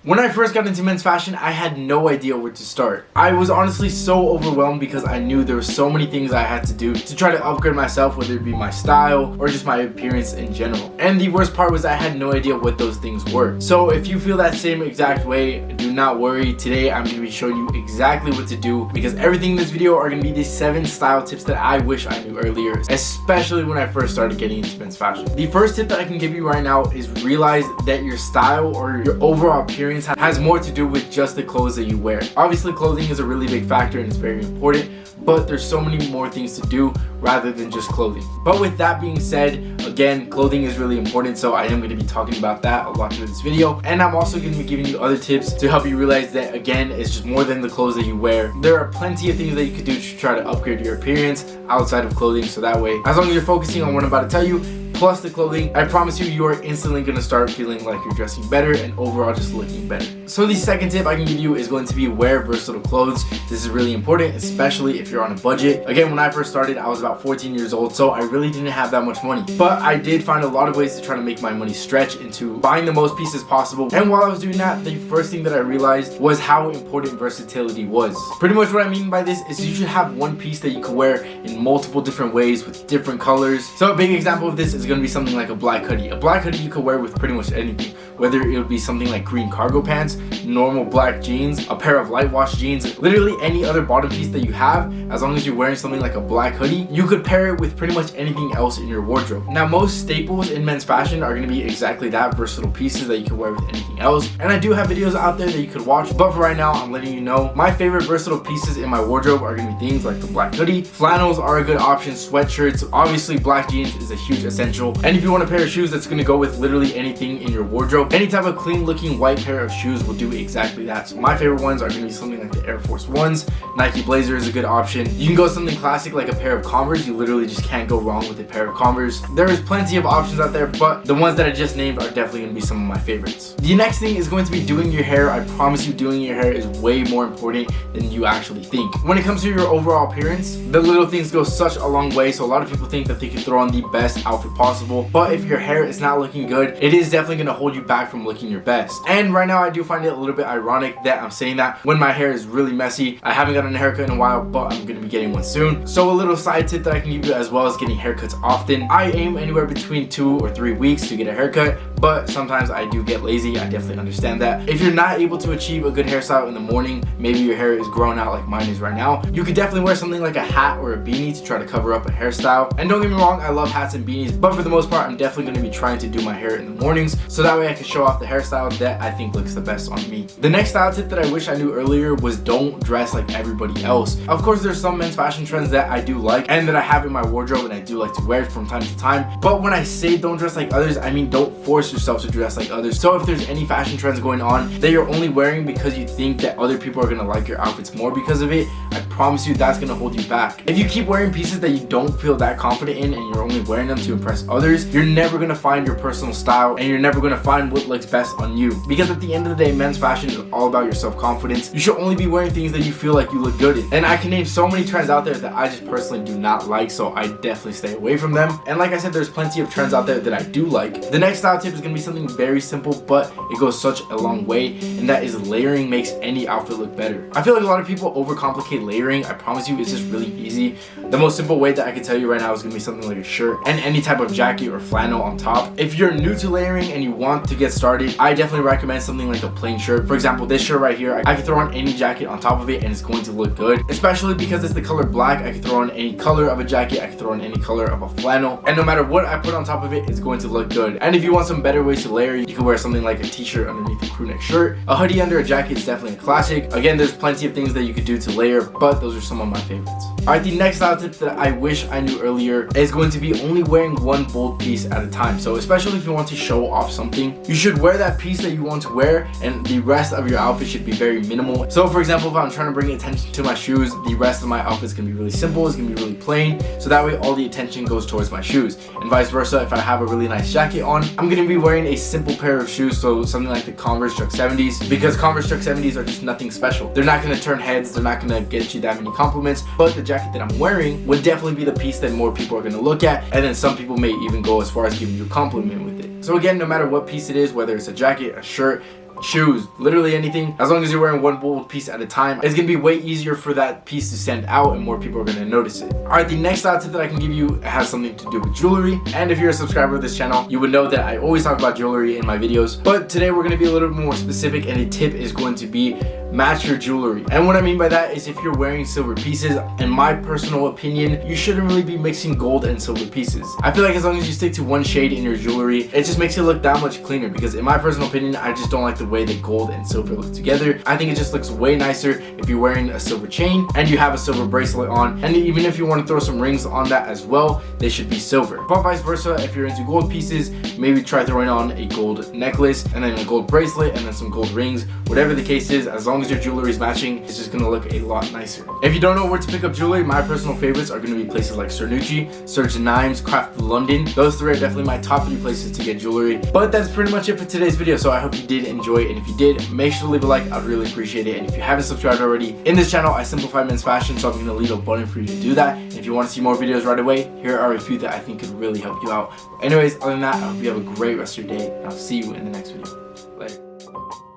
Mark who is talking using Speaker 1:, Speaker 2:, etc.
Speaker 1: When I first got into men's fashion, I had no idea where to start. I was honestly so overwhelmed because I knew there were so many things I had to do to try to upgrade myself, whether it be my style or just my appearance in general. And the worst part was I had no idea what those things were. So if you feel that same exact way, do not worry. Today I'm going to be showing you exactly what to do, because everything in this video are going to be the 7 style tips that I wish I knew earlier, especially when I first started getting into men's fashion. The first tip that I can give you right now is realize that your style or your overall appearance has more to do with just the clothes that you wear. Obviously, clothing is a really big factor and it's very important, but there's so many more things to do rather than just clothing. But with that being said, again, clothing is really important, so I am going to be talking about that a lot through this video. And I'm also going to be giving you other tips to help you realize that, again, it's just more than the clothes that you wear. There are plenty of things that you could do to try to upgrade your appearance outside of clothing, so that way, as long as you're focusing on what I'm about to tell you, plus the clothing, I promise you are instantly going to start feeling like you're dressing better and overall just looking better. So the second tip I can give you is going to be wear versatile clothes. This is really important, especially if you're on a budget. Again, when I first started, I was about 14 years old, so I really didn't have that much money. But I did find a lot of ways to try to make my money stretch into buying the most pieces possible. And while I was doing that, the first thing that I realized was how important versatility was. Pretty much what I mean by this is you should have one piece that you can wear in multiple different ways with different colors. So a big example of this is going to be something like a black hoodie. A black hoodie you could wear with pretty much anything, whether it would be something like green cargo pants, normal black jeans, a pair of light wash jeans, literally any other bottom piece that you have. As long as you're wearing something like a black hoodie, you could pair it with pretty much anything else in your wardrobe. Now, most staples in men's fashion are going to be exactly that, versatile pieces that you can wear with anything else. And I do have videos out there that you could watch, but for right now, I'm letting you know my favorite versatile pieces in my wardrobe are going to be things like the black hoodie. Flannels are a good option, sweatshirts, obviously black jeans is a huge essential. And if you want a pair of shoes that's going to go with literally anything in your wardrobe, any type of clean looking white pair of shoes will do exactly that. So my favorite ones are going to be something like the Air Force Ones. Nike Blazer is a good option. You can go something classic like a pair of Converse. You literally just can't go wrong with a pair of Converse. There is plenty of options out there, but the ones that I just named are definitely going to be some of my favorites. The next thing is going to be doing your hair. I promise you, doing your hair is way more important than you actually think. When it comes to your overall appearance, the little things go such a long way. So a lot of people think that they can throw on the best outfit possible, but if your hair is not looking good, it is definitely going to hold you back from looking your best. And right now I do find it a little bit ironic that I'm saying that when my hair is really messy. I haven't gotten a haircut in a while, but I'm going to be getting one soon. So a little side tip that I can give you as well as getting haircuts often. I aim anywhere between 2 or 3 weeks to get a haircut, but sometimes I do get lazy. I definitely understand that. If you're not able to achieve a good hairstyle in the morning, maybe your hair is growing out like mine is right now, you could definitely wear something like a hat or a beanie to try to cover up a hairstyle. And don't get me wrong, I love hats and beanies, but for the most part, I'm definitely going to be trying to do my hair in the mornings, so that way I can show off the hairstyle that I think looks the best on me. The next style tip that I wish I knew earlier was don't dress like everybody else. Of course, there's some men's fashion trends that I do like and that I have in my wardrobe and I do like to wear from time to time, but when I say don't dress like others, I mean don't force yourself to dress like others. So if there's any fashion trends going on that you're only wearing because you think that other people are going to like your outfits more because of it, I promise you that's going to hold you back. If you keep wearing pieces that you don't feel that confident in and you're only wearing them to impress others, you're never going to find your personal style and you're never going to find what looks best on you. Because at the end of the day, men's fashion is all about your self-confidence. You should only be wearing things that you feel like you look good in. And I can name so many trends out there that I just personally do not like, so I definitely stay away from them. And like I said, there's plenty of trends out there that I do like. The next style tip is going to be something very simple, but it goes such a long way, and that is layering makes any outfit look better. I feel like a lot of people overcomplicate layering. I promise you it's just really easy. The most simple way that I can tell you right now is going to be something like a shirt and any type of jacket or flannel on top. If you're new to layering and you want to get started, I definitely recommend something like a plain shirt. For example, this shirt right here, I can throw on any jacket on top of it and it's going to look good, especially because it's the color black. I can throw on any color of a jacket, I can throw on any color of a flannel, and no matter what I put on top of it, it's going to look good. And if you want some better ways to layer, you can wear something like a t-shirt underneath a crew neck shirt. A hoodie under a jacket is definitely a classic. Again, there's plenty of things that you could do to layer, but those are some of my favorites. Alright, the next style tip that I wish I knew earlier is going to be only wearing one bold piece at a time. So especially if you want to show off something, you should wear that piece that you want to wear and the rest of your outfit should be very minimal. So for example, if I'm trying to bring attention to my shoes, the rest of my outfit is going to be really simple, it's going to be really plain, so that way all the attention goes towards my shoes. And vice versa, if I have a really nice jacket on, I'm going to be wearing a simple pair of shoes, so something like the Converse Chuck 70s, because Converse Chuck 70s are just nothing special. They're not going to turn heads, they're not going to get you that many compliments, but the jacket that I'm wearing would definitely be the piece that more people are going to look at, and then some people may even go as far as giving you a compliment with it. So again, no matter what piece it is, whether it's a jacket, a shirt, shoes, literally anything. As long as you're wearing one bold piece at a time, it's gonna be way easier for that piece to stand out and more people are gonna notice it. Alright, the next style tip that I can give you has something to do with jewelry. And if you're a subscriber of this channel, you would know that I always talk about jewelry in my videos. But today we're gonna be a little bit more specific, and a tip is going to be match your jewelry. And what I mean by that is if you're wearing silver pieces, in my personal opinion, you shouldn't really be mixing gold and silver pieces. I feel like as long as you stick to one shade in your jewelry, it just makes it look that much cleaner, because in my personal opinion, I just don't like the way that gold and silver look together. I think it just looks way nicer if you're wearing a silver chain and you have a silver bracelet on, and even if you want to throw some rings on that as well, they should be silver. But vice versa, if you're into gold pieces, maybe try throwing on a gold necklace and then a gold bracelet and then some gold rings. Whatever the case is, as long as your jewelry is matching, it's just gonna look a lot nicer. If you don't know where to pick up jewelry, my personal favorites are gonna be places like Cernucci, Serge & Nimes, Craft London. Those three are definitely my top 3 places to get jewelry. But that's pretty much it for today's video, so I hope you did enjoy it, and if you did, make sure to leave a like. I'd really appreciate it. And if you haven't subscribed already, in this channel I simplify men's fashion, so I'm gonna leave a button for you to do that. And if you want to see more videos right away, here are a few that I think could really help you out. Anyways, other than that, I hope you have a great rest of your day, and I'll see you in the next video. Later.